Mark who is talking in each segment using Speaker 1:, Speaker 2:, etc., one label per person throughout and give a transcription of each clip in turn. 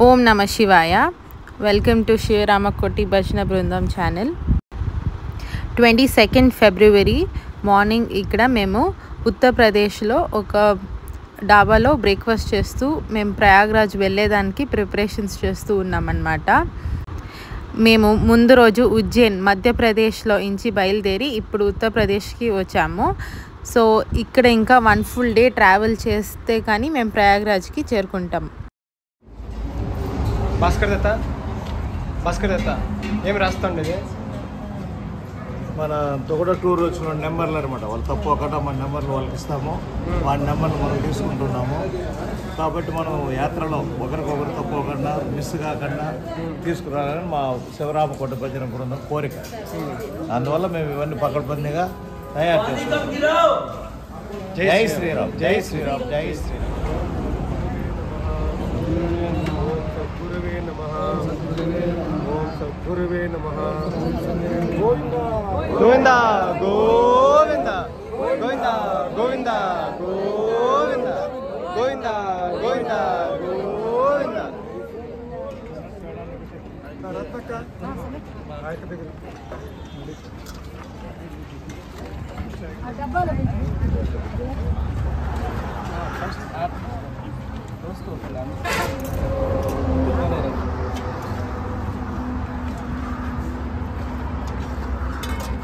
Speaker 1: ఓం నమ శివాయ. Welcome to శివరామకోటి భజన బృందం ఛానల్. 22 ఫిబ్రవరి మార్నింగ్ ఇక్కడ మేము ఉత్తరప్రదేశ్లో ఒక డాబాలో బ్రేక్ఫాస్ట్ చేస్తూ మేము ప్రయాగ్రాజ్ వెళ్ళేదానికి ప్రిపరేషన్స్ చేస్తూ ఉన్నామన్నమాట. మేము ముందు రోజు ఉజ్జయిన్ మధ్యప్రదేశ్లో నుంచి బయలుదేరి ఇప్పుడు ఉత్తరప్రదేశ్కి వచ్చాము. సో ఇక్కడ ఇంకా 1 ఫుల్ డే ట్రావెల్ చేస్తే కానీ మేము ప్రయాగ్రాజ్కి చేరుకుంటాం.
Speaker 2: భాస్కర్ దత్త ఏమి రాస్తుండేది
Speaker 3: మన తొగడ టూర్ వచ్చిన నెంబర్లు అనమాట. వాళ్ళు తప్పకుండా మన నెంబర్లు వాళ్ళకి ఇస్తాము, వాడి నెంబర్లు మనం తీసుకుంటున్నాము. కాబట్టి మనం యాత్రలో ఒకరికొకరు తప్పకుండా మిస్ కాకుండా తీసుకురావాలని మా శివరామకోట భజన బృందం కోరిక. అందువల్ల మేము ఇవన్నీ పకడ్బందీగా తయారు చేస్తున్నాం. జై శ్రీరామ్, జై శ్రీరామ్, జై శ్రీరామ్.
Speaker 2: గురువే నమః. గోవింద గోవింద గోవింద గోవింద గోవింద గోవింద గోవింద గోవింద.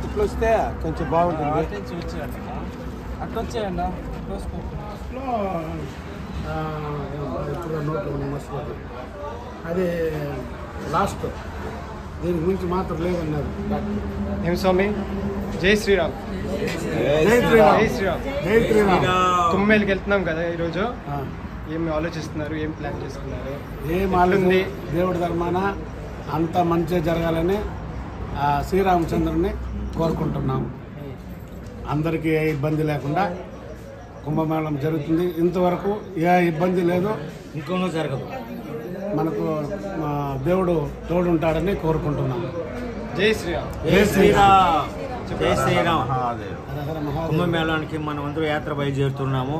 Speaker 2: ఇట్లా వస్తే కొంచెం బాగుంటుంది.
Speaker 4: అట్లా వచ్చేయండి అది లాస్ట్, దీని గురించి మాత్రం లేదన్నారు.
Speaker 2: ఏం స్వామి? జై శ్రీరామ్,
Speaker 4: జై శ్రీరామ్,
Speaker 2: జై శ్రీరామ్,
Speaker 4: జై శ్రీరామ్.
Speaker 2: కుంభమేళకి వెళ్తున్నాం కదా ఈరోజు. ఏమి ఆలోచిస్తున్నారు, ఏం ప్లాన్ చేసుకున్నారు?
Speaker 4: ఏం ఆలోచన? దేవుడి ధర్మాన అంతా మంచిగా జరగాలని శ్రీరామచంద్రుని కోరుకుంటున్నాము. అందరికీ ఏ ఇబ్బంది లేకుండా కుంభమేళం జరుగుతుంది. ఇంతవరకు ఏ ఇబ్బంది లేదు, ఇంకొనూ జరగదు. మనకు దేవుడు తోడుంటాడని కోరుకుంటున్నాము.
Speaker 2: జై శ్రీరామ్,
Speaker 5: జై శ్రీరామ్, జై శ్రీరామ్. కుంభమేళానికి మనం అందరూ యాత్ర బయలుదేరుతున్నాము.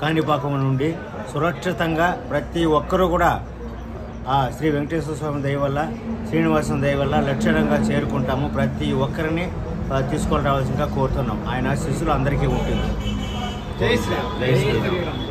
Speaker 5: కాణిపాకం నుండి సురక్షితంగా ప్రతి ఒక్కరూ కూడా శ్రీ వెంకటేశ్వర స్వామి దయ వల్ల, శ్రీనివాసం దయ వల్ల లక్షణంగా చేరుకుంటాము. ప్రతి ఒక్కరిని తీసుకొని రావాల్సిందిగా కోరుతున్నాం. ఆయన శిష్యులు అందరికీ ఉంటుంది.
Speaker 2: జై శ్రీరామ్,
Speaker 5: జై శ్రీరామ్.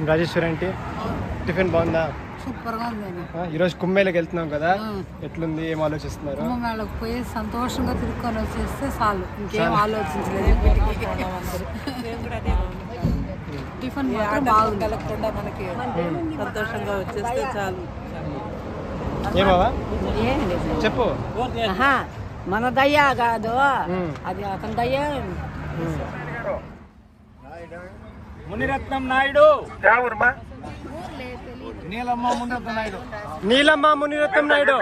Speaker 2: రాజేశ్వరి అంటే టిఫిన్ బాగుందా?
Speaker 6: సూపర్గా ఉందండి.
Speaker 2: ఈరోజు కుంభమేళకి వెళ్తున్నాం కదా, ఎట్లుంది, ఏం ఆలోచిస్తున్నారు?
Speaker 6: కుంభమేళకు పోయి సంతోషంగా తిరుక్కొని వచ్చేస్తే చాలు, ఇంకేం ఆలోచించలేదు. టిఫిన్ మాత్రం బాగుంది. మనకి సంతోషంగా వచ్చేస్తే చాలు.
Speaker 2: ఏమావా చెప్పు.
Speaker 6: మన దయ్యా కాదు, అది అతని దయ్యా.
Speaker 5: మునిరత్నం నాయుడు,
Speaker 4: నీలమ్మ మునిరత్నం నాయుడు,
Speaker 2: నీలమ్మ మునిరత్నం నాయుడు.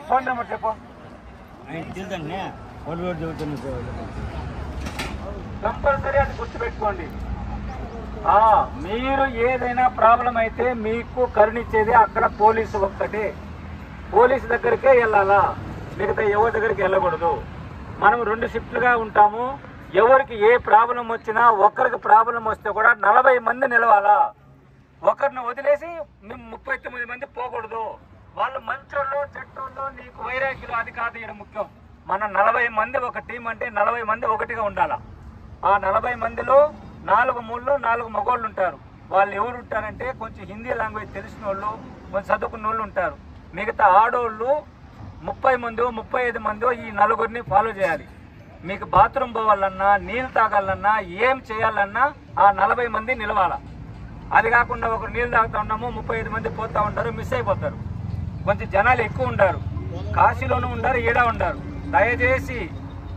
Speaker 5: ఫోన్ నెంబర్ చెప్పు. కంపల్సరీ అది గుర్తుపెట్టుకోండి. మీరు ఏదైనా ప్రాబ్లం అయితే మీకు కరుణించేది అక్కడ పోలీసు ఒక్కటే. పోలీసు దగ్గరికే వెళ్ళాలా, మిగతా ఎవరి దగ్గరికి వెళ్ళకూడదు. మనం 2 షిఫ్ట్లుగా ఉంటాము. ఎవరికి ఏ ప్రాబ్లం వచ్చినా, ఒక్కరికి ప్రాబ్లం వస్తే కూడా 40 మంది నిలవాలా. ఒకరిని వదిలేసి మేము 39 మంది పోకూడదు. వాళ్ళు మంచోళ్ళు, చెట్టోళ్ళు, నీకు వైరాగ్యులు, అది కాదు ఇక్కడ ముఖ్యం. మన 40 మంది ఒక టీం అంటే 40 మంది ఒకటిగా ఉండాలా. ఆ 40 మందిలో 4 మూళ్ళు 4 మగోళ్ళు ఉంటారు. వాళ్ళు ఎవరు ఉంటారంటే కొంచెం హిందీ లాంగ్వేజ్ తెలిసిన వాళ్ళు, కొంచెం చదువుకున్న వాళ్ళు ఉంటారు. మిగతా ఆడోళ్ళు 30 మంది 35 మంది ఈ 4గురిని ఫాలో చేయాలి. మీకు బాత్రూమ్ పోవాలన్నా, నీళ్ళు తాగాలన్నా, ఏం చేయాలన్నా ఆ 40 మంది నిలవాల. అది కాకుండా ఒకరు నీళ్ళు తాగుతూ ఉన్నాము, 35 మంది పోతూ ఉంటారు, మిస్ అయిపోతారు. కొంచెం జనాలు ఎక్కువ ఉంటారు, కాశీలోనూ ఉంటారు, ఈడ ఉంటారు. దయచేసి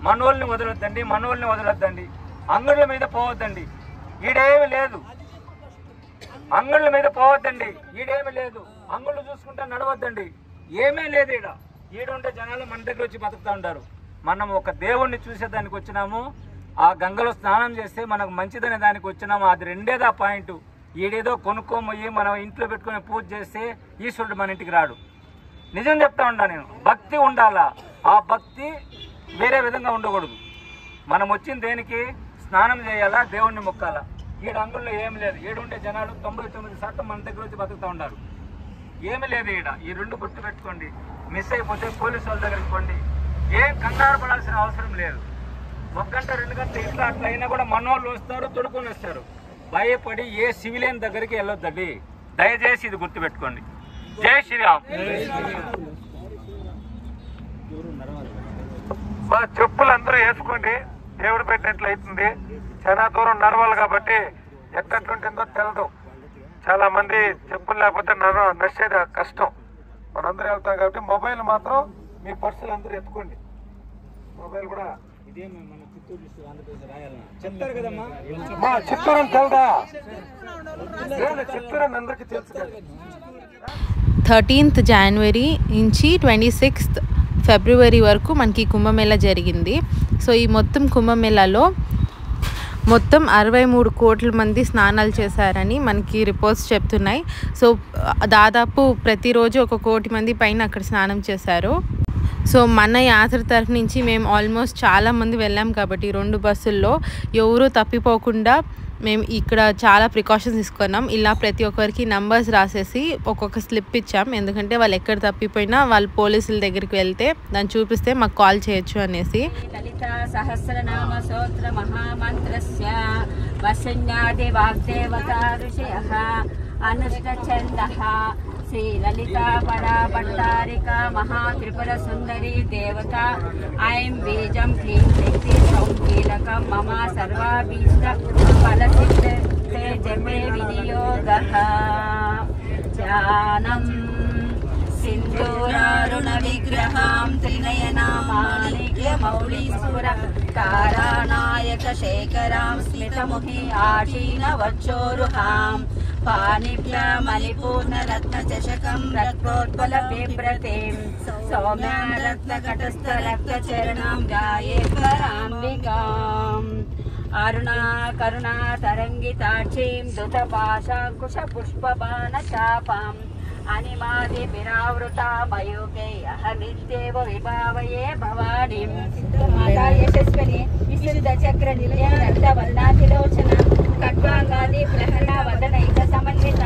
Speaker 5: మనోళ్ళని వదలొద్దండి. అంగళ్ళ మీద పోవద్దండి. ఈడేమి లేదు, అంగుళ్ళ మీద పోవద్దండి, ఈడేమీ లేదు. అంగుళ్ళు చూసుకుంటా నడవద్దండి, ఏమీ లేదు. ఈడుంటే జనాలు మన దగ్గర వచ్చి బతుకుతూ ఉంటారు. మనం ఒక దేవుణ్ణి చూసేదానికి వచ్చినాము, ఆ గంగలో స్నానం చేస్తే మనకు మంచిదనే దానికి వచ్చినాము. అది రెండేదా పాయింట్. ఈడేదో కొనుక్కోమయ్యి మనం ఇంట్లో పెట్టుకుని పూజ చేస్తే ఈశ్వరుడు మన ఇంటికి రాడు. నిజం చెప్తా ఉంటా నేను. భక్తి ఉండాలా, ఆ భక్తి వేరే విధంగా ఉండకూడదు. మనం వచ్చిన దేనికి స్నానం చేయాలా, దేవుణ్ణి మొక్కాలా. ఈడ అంగుల్లో ఏమి లేదు. ఈడుంటే జనాలు 99% మన దగ్గర వచ్చి బతుకుతూ ఉంటారు. ఏమి లేదు ఈడ. ఈ రెండు గుర్తు పెట్టుకోండి. మిస్ అయిపోతే పోలీసు వాళ్ళ దగ్గరికి పోండి. ఏం కంగారు పడాల్సిన అవసరం లేదు. 1 గంట 2 గంటలు ఇట్లా అట్లా అయినా కూడా మనోళ్ళు వస్తారు, తొడుకొని వస్తారు. భయపడి ఏ సివిలియన్ దగ్గరికి వెళ్ళొద్దండి. దయచేసి ఇది గుర్తు పెట్టుకోండి. జై శ్రీరామ్.
Speaker 7: చెప్పులు అందరూ వేసుకోండి, దేవుడు పెట్టినట్లు అవుతుంది. చాలా దూరం నడవాలి కాబట్టి ఎట్టుంటుందో తెలదు. చాలా మంది చెప్పులు లేకపోతే నడిచేది కష్టం. మనందరూ వెళ్తాం కాబట్టి మొబైల్ మాత్రం మీ పర్సులు అందరూ ఎత్తుకోండి. మొబైల్ కూడా చెప్తారు కదమ్మా, చిత్తూరు అని తెలదా? చిత్తూరు అని అందరికీ తెలుసు కదా.
Speaker 1: 13th January నుంచి 26th February వరకు మనకి కుంభమేళా జరిగింది. సో ఈ మొత్తం కుంభమేళాలో మొత్తం 63 కోట్ల మంది స్నానాలు చేశారని మనకి రిపోర్ట్స్ చెప్తున్నాయి. సో దాదాపు ప్రతిరోజు 1 కోటి మంది పైన అక్కడ స్నానం చేశారు. సో మన యాత్ర తరఫు నుంచి మేము ఆల్మోస్ట్ చాలామంది వెళ్ళాం కాబట్టి 2 బస్సుల్లో ఎవరూ తప్పిపోకుండా మేము ఇక్కడ చాలా ప్రికాషన్స్ తీసుకున్నాం. ఇలా ప్రతి ఒక్కరికి నంబర్స్ రాసేసి ఒక్కొక్క స్లిప్ ఇచ్చాం. ఎందుకంటే వాళ్ళు ఎక్కడ తప్పిపోయినా వాళ్ళు పోలీసుల దగ్గరికి వెళ్తే దాన్ని చూపిస్తే మాకు కాల్ చేయొచ్చు అనేసి.
Speaker 8: లలిత సహస్రనామ స్తోత్ర మహామంత్రస్య వశన్యాది వాగ్దేవతా ఋషయః అనుష్ఠఛందః శ్రీ లలిత పరాభట్టారికా మహాత్రిపుర సుందరీ దేవత ఐం బీజం క్లీం శక్తి సౌకీలకం మమ సర్వాభీష్ట ఫలసిద్ధే జపే వినియోగః ధ్యానం సింధూరారుణ విగ్రహం త్రినయనామాణిక్యమౌళీసుర కారానాయక శేఖరాం స్మితముఖి ఆశీన వచ్చోరుహాం పాణిభ్య మణిపూర్ణ రత్న చషకం రక్తోత్పల బిభ్రతిం సౌమ్య రత్న కటస్థ రక్త చరణం గాయేశ్వరాంబికాం అరుణా కరుణా తరంగితాక్షీం దుత పాశాంకుశ పుష్పబాణ చాపాం అనిమాది విరావృతా మయూకే అహమిత్యేవ విభావయే భవానీం మాతా యశస్విని విశుద్ధ చక్ర నిలయ రక్తవర్ణాతిలోచన ఖడ్వాంగాది ప్రహరణ వదనైక సమన్విత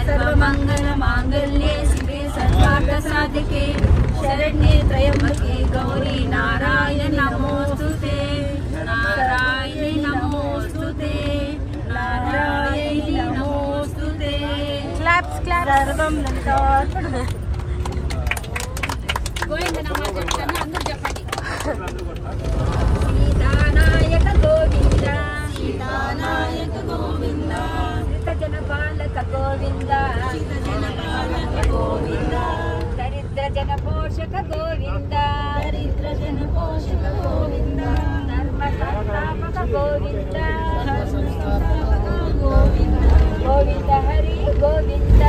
Speaker 8: సర్వమంగళ మాంగళ్యే శివే సర్వార్థ సాధికే శరణ్యే త్రయంబకే గౌరీ నారాయణ నమోస్తుతే నారాయణి నమోస్తుతే నారాయణి నమోస్తుతే. Claps claps. సర్వం నందార్పణం. గోవిందనామా చెప్తాను, అందరూ చెప్పండి. సీతానాయక గోవింద సీతానాయక గోవింద జన పాలక గోవింద గోవింద దరిద్ర జన పోషక గోవింద దరిద్ర జన పోషక గోవింద ధర్మ సంస్థాపక గోవింద గోవింద గోవింద హరి గోవింద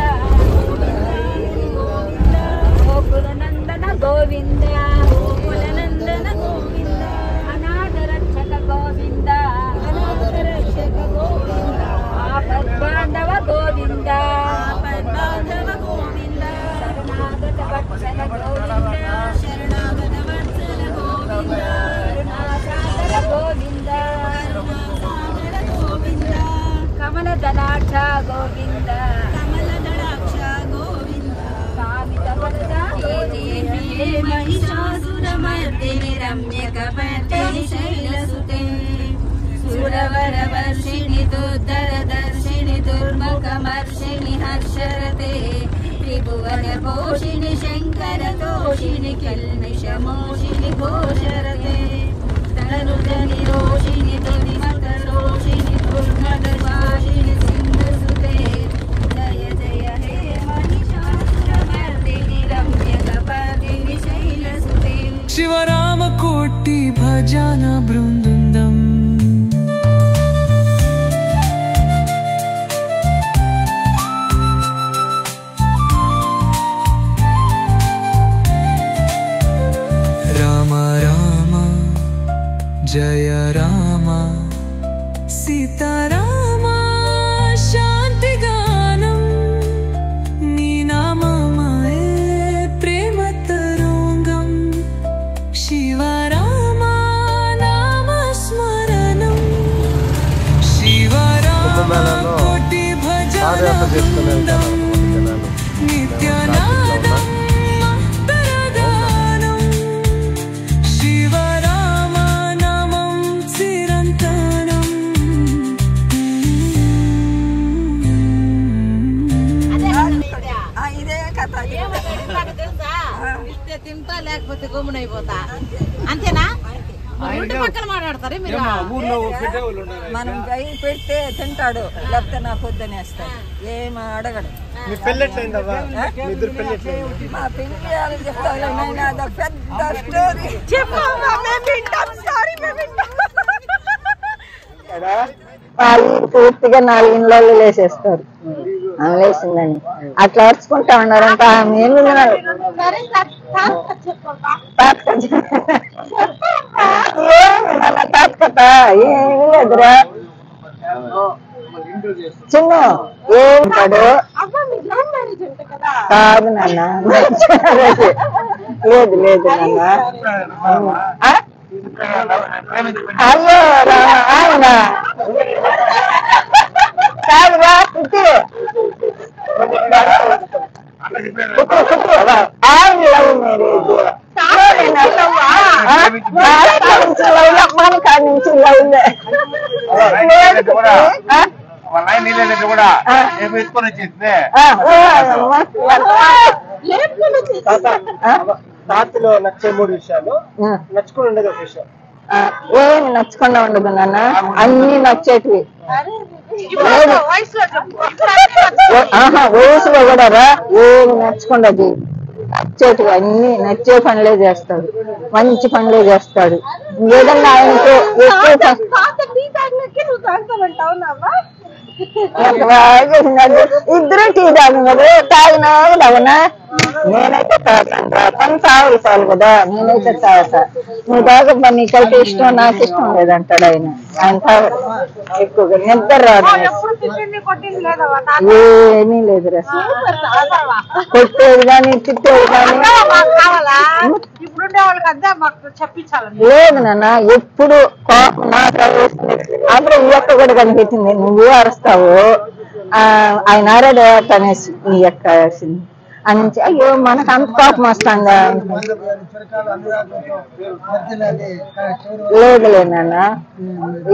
Speaker 8: గోకుల నందన గోవింద గోకుల నందన గోవింద అనాథ రక్షక గోవింద అనాథ రక్షక గోవింద ఆపద్బాంధవ గోవింద ఆపద్బాంధవ గోవింద శరణాగత వత్సల గోవింద శరణాగత వత్సల గోవింద కరుణాసాగర గోవింద కరుణాసాగర గోవింద కమల దళాక్ష గోవింద కమల దళాక్ష గోవింద కామిత వరద మహిషాసురమర్దిని రమ్య కపర్దిని శైలసుతే సురవరవర్షిణి దుర్ధర దర్శిని దుర్మకమర్షిణి హర్షరతే త్రిభువన పోషిణి శంకర తోషిణి కిల్మిషమోషిణి ఘోషరతే తనుజ నిరోషిణి తునిమత రోషిణి దుర్మదవాషిణి సింధుసుతే జయ జయ హే మహిషాసురమర్దిని రమ్య కపర్దిని శైలసుతే.
Speaker 9: శివరామ కోటి భజన బృందం
Speaker 2: చేసుకుని వెళ్తారు జనాలు.
Speaker 9: తింటా లేకపోతే గమ్మునైపోతా అంతేనా? పక్కన మాట్లాడతారు మీరు.
Speaker 10: మనం పెడితే తింటాడు, లేకపోతే నాకు వద్దనేస్తాడు, ఏమి అడగడు. మా పిల్లలు చెప్తాను పెద్ద స్టోరీ పూర్తిగా 4 ఇండ్లలో లేసేస్తారు. లేచిందని అట్లా అరుచుకుంటా ఉన్నారంట. ఏమి తాత్కత ఏమి లేదురా చిన్న ఏమిటాడు కాదు నాన్న. లేదు లేదు నాన్న. అయ్యో ఆయన కాదురా పుట్టి ఆయన లవ్ మ్యారేజ్ మన కాడి నుంచి లవ్
Speaker 2: తాతలో నచ్చే 3 విషయాలు, నచ్చుకుని ఉండేది ఒక విషయం.
Speaker 10: ఏమి నచ్చకుండా ఉండదు నాన్న, అన్ని నచ్చేటివి. వయసులో కూడా రా ఏమి నచ్చకుండదు, నచ్చేటివి అన్ని నచ్చే పనులే చేస్తాడు, మంచి పనులే చేస్తాడు. ఏదన్నా ఆయనకు ఇద్దరు టీ తాగు కదా, తాగినా అవునా? నేనైతే తాగుతాను, పని తాగుతాను కదా, నేనైతే తాగుతా. నువ్వు తాగబ్బా, నీకైతే ఇష్టం, నాకు ఇష్టం లేదంటాడు ఆయన. ఆయన తాగ ఎక్కువగా నిద్ర రాదు. ఏమీ లేదురా, కొట్టేది కానీ తిట్టేది కానీ లేదు నాన్న. ఎప్పుడు కోపం నాకు అందరూ ఈ అక్క కూడా కనిపించింది, నువ్వు అరుస్తావు, ఆయన అరడు అనేసి నీ అక్క వేసింది అని. అయ్యో మనకు అంత కోపం వస్తుందా? లేదు లేదు నాన్న,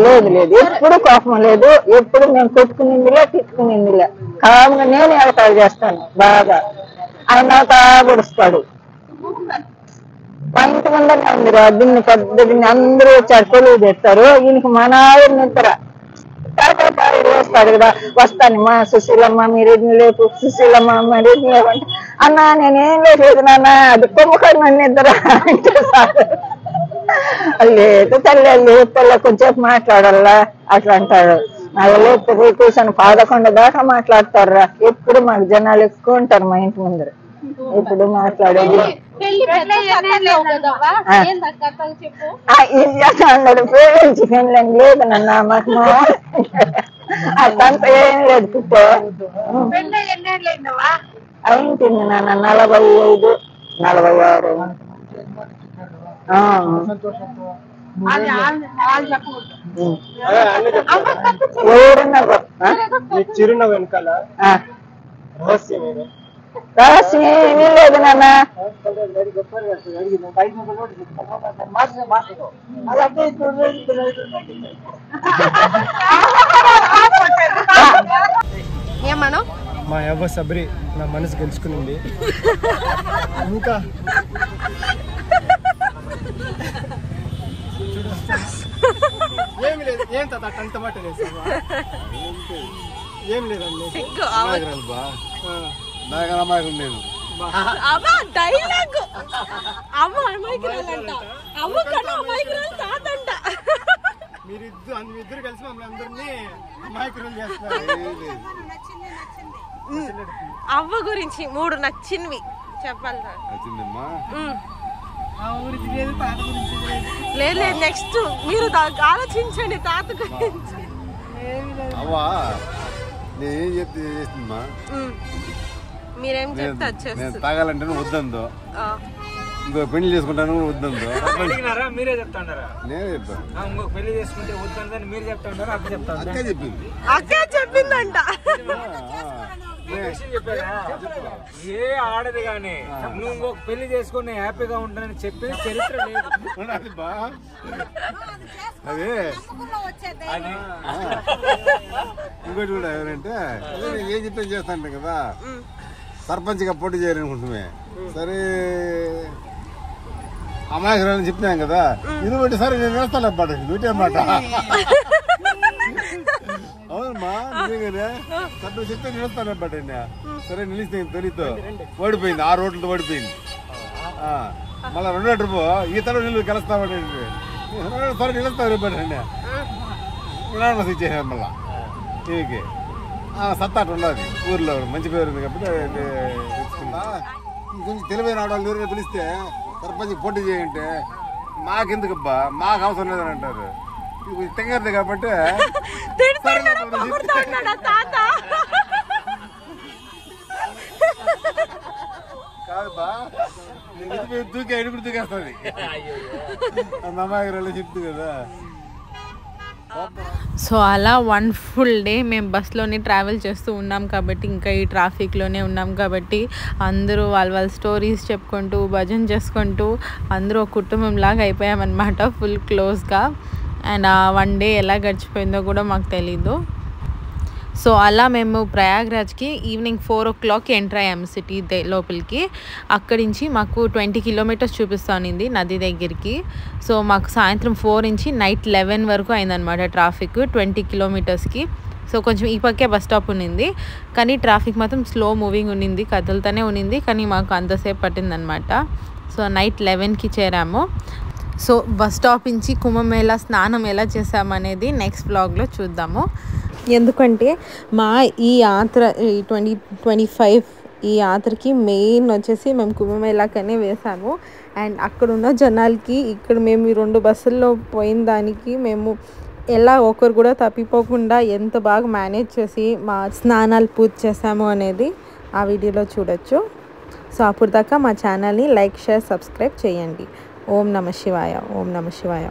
Speaker 10: లేదు లేదు, ఎప్పుడు కోపం లేదు. ఎప్పుడు మేము కొట్టుకునిందిలే తిట్టుకునిందిలే, కావుగా నేను ఎగతాళి చేస్తాను బాగా. ఆయన తాగుడుస్తాడు. ఇంటి ముందరనే ఉందిరా దీన్ని పెద్ద దీన్ని అందరూ వచ్చారు, కొలువు తెస్తారు. ఈయనకి మన ఆయన నిద్ర వేస్తాడు కదా, వస్తాను మా సుశీలమ్మ మీరు లేపు, సుశీలమ్మ మరి లేవంటే అన్నా నేనేం లేదు నాన్న, అది కొమ్ముకొని నన్ను నిద్ర అంటే లేదు తల్లి లేపుతల్ల కొంచెంసేపు మాట్లాడాలా అట్లా అంటాడు. అది లేకపోతే కూర్చొని 11 దాకా మాట్లాడతారా. ఎప్పుడు మాకు జనాలు ఎక్కువ ఉంటారు మా ఇంటి ముందర, ఇప్పుడు మాట్లాడేది అన్నాడు. పేరెంట్స్ పెళ్ళని లేదు నాన్న మాకు, అదంతా ఏం లేదు. పుట్టే అయింది నాన్న 45, 46.
Speaker 2: చిరునవ్వు వెనకాల
Speaker 10: రహస్యం ఏమీ లేదు నాన్న.
Speaker 1: ఏమను
Speaker 2: మా యవ్వ సబ్రి నా మనసు గెలుచుకునింది. ఇంకా ఏమి లేదు. ఏం తాత అంత మాట లేదు, ఏం లేదండి.
Speaker 1: డైలాగ్ అమ్మ అమ్మాయికిరాలంట, అమ్మ కన్నా అమ్మాయికిరాలు తాతంట.
Speaker 2: మీరిద్దరు కలిసి మమ్మల్ని అందరినీ అమాయకులు చేస్తున్నారు.
Speaker 1: అవ్వ గురించి 3 నచ్చినవి చెప్పాలి. లేదు లేదు, నెక్స్ట్ మీరు ఆలోచించండి తాత గురించి. మీరేం చెప్తే వచ్చేస్తుంది.
Speaker 11: తాగాలంటే వద్దందో, ఇంకో పెళ్లి చేసుకుంటాను వద్దందో.
Speaker 5: మీరే చెప్తాండారా?
Speaker 11: నేనే చెప్తాను.
Speaker 5: ఇంకో పెళ్లి చేసుకుంటే వద్దని మీరు చెప్తాండారా? అక్క చెప్తాను.
Speaker 11: అక్క చెప్పింది,
Speaker 1: అక్క చెప్పిందంట.
Speaker 5: ఏ ఆడది కానీ నువ్వు ఇంకొక పెళ్లి చేసుకుని హ్యాపీగా ఉంటానని చెప్పిన చరిత్ర లేదు.
Speaker 11: అదే ఇంకోటి కూడా ఎవరంటే ఏం చెప్పేది చేస్తాంటే కదా సర్పంచ్గా పోటీ చేయాలనుకుంటున్నామే. సరే అమాయకురాలని చెప్పినాం కదా ఇది ఒకటి సరే నేను వేస్తాను అన్నమాట. నువ్వుటే మాట అవునమ్మా నిజంగానే సర్పంచ్ చెప్తే నిలుస్తాను అన్నమాట. సరే నిలిస్తే తొలితో ఓడిపోయింది 6 ఓట్లతో ఓడిపోయింది. మళ్ళీ 2 ట్రిప్ ఈ తల నిల్లు గెలుస్తామంటే సరే నిలుస్తాను రేపండి వినామస్ ఇచ్చేసాను. మళ్ళా టీవీకి సత్తా అట్లా ఉన్నది ఊర్లో మంచి పేరు ఉంది కాబట్టి తెచ్చుకుందా. కొంచెం తెలివైన ఆడవాళ్ళు ఎవరైనా పిలిస్తే సర్పంచ్ పోటీ చేయంటే మాకెందుకబ్బా మాకు అవసరం లేదని అంటారు. తెంగరది కాబట్టి కాదుబా దూకే ఎడుగుడు దూకేస్తుంది అమ్మాయి చెప్తుంది కదా.
Speaker 1: సో అలా 1 ఫుల్ డే మేము బస్లోనే ట్రావెల్ చేస్తూ ఉన్నాం కాబట్టి ఇంకా ఈ ట్రాఫిక్లోనే ఉన్నాం కాబట్టి అందరూ వాళ్ళ స్టోరీస్ చెప్పుకుంటూ భజన చేసుకుంటూ అందరూ ఒక కుటుంబంలాగా అయిపోయామన్నమాట ఫుల్ క్లోజ్గా. అండ్ ఆ 1 డే ఎలా గడిచిపోయిందో కూడా మాకు తెలీదు. సో అలా మేము ప్రయాగ్రాజ్కి ఈవినింగ్ 4 o'clock ఎంటర్ అయ్యాము సిటీ లోపలికి. అక్కడి నుంచి మాకు 20 kilometers చూపిస్తుంది నది దగ్గరికి. సో మాకు సాయంత్రం 4 నుంచి నైట్ 11 వరకు అయిందనమాట ట్రాఫిక్ 20 kilometersకి. సో కొంచెం ఈ పక్కే బస్ స్టాప్ ఉన్నింది కానీ ట్రాఫిక్ మాత్రం స్లో మూవింగ్ ఉన్నింది, కదులుతూనే ఉన్నింది కానీ మాకు అంతసేపు పట్టిందనమాట. So night 11కి చేరాము. So bus stop నుంచి కుంభమేళా స్నానం ఎలా చేసామనేది నెక్స్ట్ వ్లాగ్లో చూద్దాము. ఎందుకంటే మా ఈ యాత్ర 2025 ఈ యాత్రకి మెయిన్ వచ్చేసి మేము కుంభమేళాకనే వేసాము. అండ్ అక్కడున్న జనాలకి ఇక్కడ మేము ఈ 2 బస్సుల్లో పోయిన దానికి మేము ఎలా ఒకరు కూడా తప్పిపోకుండా ఎంత బాగా మేనేజ్ చేసి మా స్నానాలు పూర్తి చేసాము అనేది ఆ వీడియోలో చూడొచ్చు. సో అప్పుడు దాకా మా ఛానల్ని లైక్, షేర్, సబ్స్క్రైబ్ చేయండి. ఓం నమ శివాయ. ఓం నమ శివాయ.